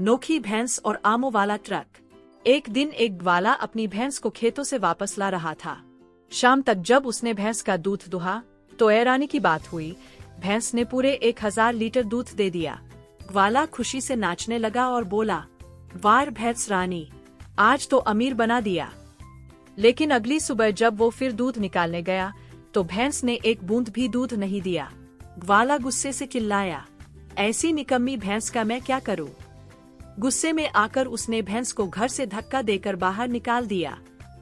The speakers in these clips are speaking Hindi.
नोखी भैंस और आमों वाला ट्रक। एक दिन एक ग्वाला अपनी भैंस को खेतों से वापस ला रहा था। शाम तक जब उसने भैंस का दूध दुहा तो हैरानी की बात हुई, भैंस ने पूरे 1000 लीटर दूध दे दिया। ग्वाला खुशी से नाचने लगा और बोला, वाह भैंस रानी, आज तो अमीर बना दिया। लेकिन अगली सुबह जब वो फिर दूध निकालने गया तो भैंस ने एक बूंद भी दूध नहीं दिया। ग्वाला गुस्से से चिल्लाया, ऐसी निकम्मी भैंस का मैं क्या करूं? गुस्से में आकर उसने भैंस को घर से धक्का देकर बाहर निकाल दिया।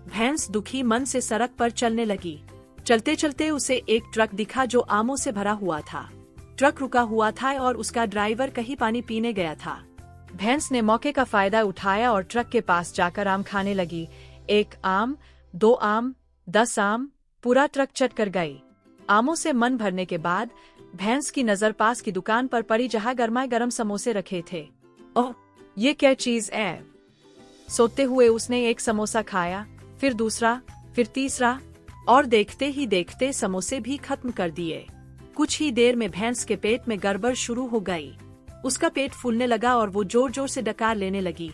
भैंस दुखी मन से सड़क पर चलने लगी। चलते चलते उसे एक ट्रक दिखा जो आमों से भरा हुआ था। ट्रक रुका हुआ था और उसका ड्राइवर कहीं पानी पीने गया था। भैंस ने मौके का फायदा उठाया और ट्रक के पास जाकर आम खाने लगी। 1 आम, 2 आम, 10 आम, पूरा ट्रक चट कर गई। आमों से मन भरने के बाद भैंस की नजर पास की दुकान पर पड़ी जहां गर्मा गर्म समोसे रखे थे। ओह, ये क्या चीज है? सोते हुए उसने एक समोसा खाया, फिर दूसरा, फिर तीसरा, और देखते ही देखते समोसे भी खत्म कर दिए। कुछ ही देर में भैंस के पेट में गड़बड़ शुरू हो गई। उसका पेट फूलने लगा और वो जोर जोर से डकार लेने लगी।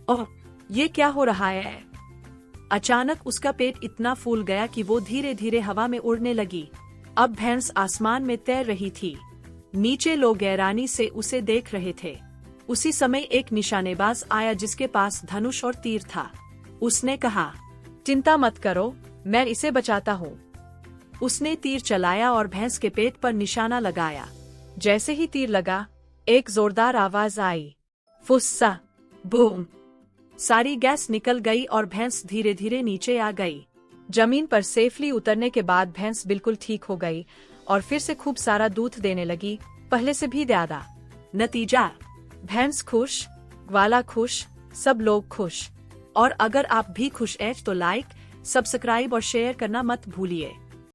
ओह, ये क्या हो रहा है? अचानक उसका पेट इतना फूल गया कि वो धीरे धीरे हवा में उड़ने लगी। अब भैंस आसमान में तैर रही थी। नीचे लोग हैरानी से उसे देख रहे थे। उसी समय एक निशानेबाज आया जिसके पास धनुष और तीर था। उसने कहा, चिंता मत करो, मैं इसे बचाता हूँ। उसने तीर चलाया और भैंस के पेट पर निशाना लगाया। जैसे ही तीर लगा, एक जोरदार आवाज आई, फुस्सा, बूम। सारी गैस निकल गई और भैंस धीरे धीरे नीचे आ गई। जमीन पर सेफली उतरने के बाद भैंस बिल्कुल ठीक हो गई और फिर से खूब सारा दूध देने लगी, पहले से भी ज्यादा। नतीजा, भैंस खुश, ग्वाला खुश, सब लोग खुश। और अगर आप भी खुश हैं तो लाइक, सब्सक्राइब और शेयर करना मत भूलिए।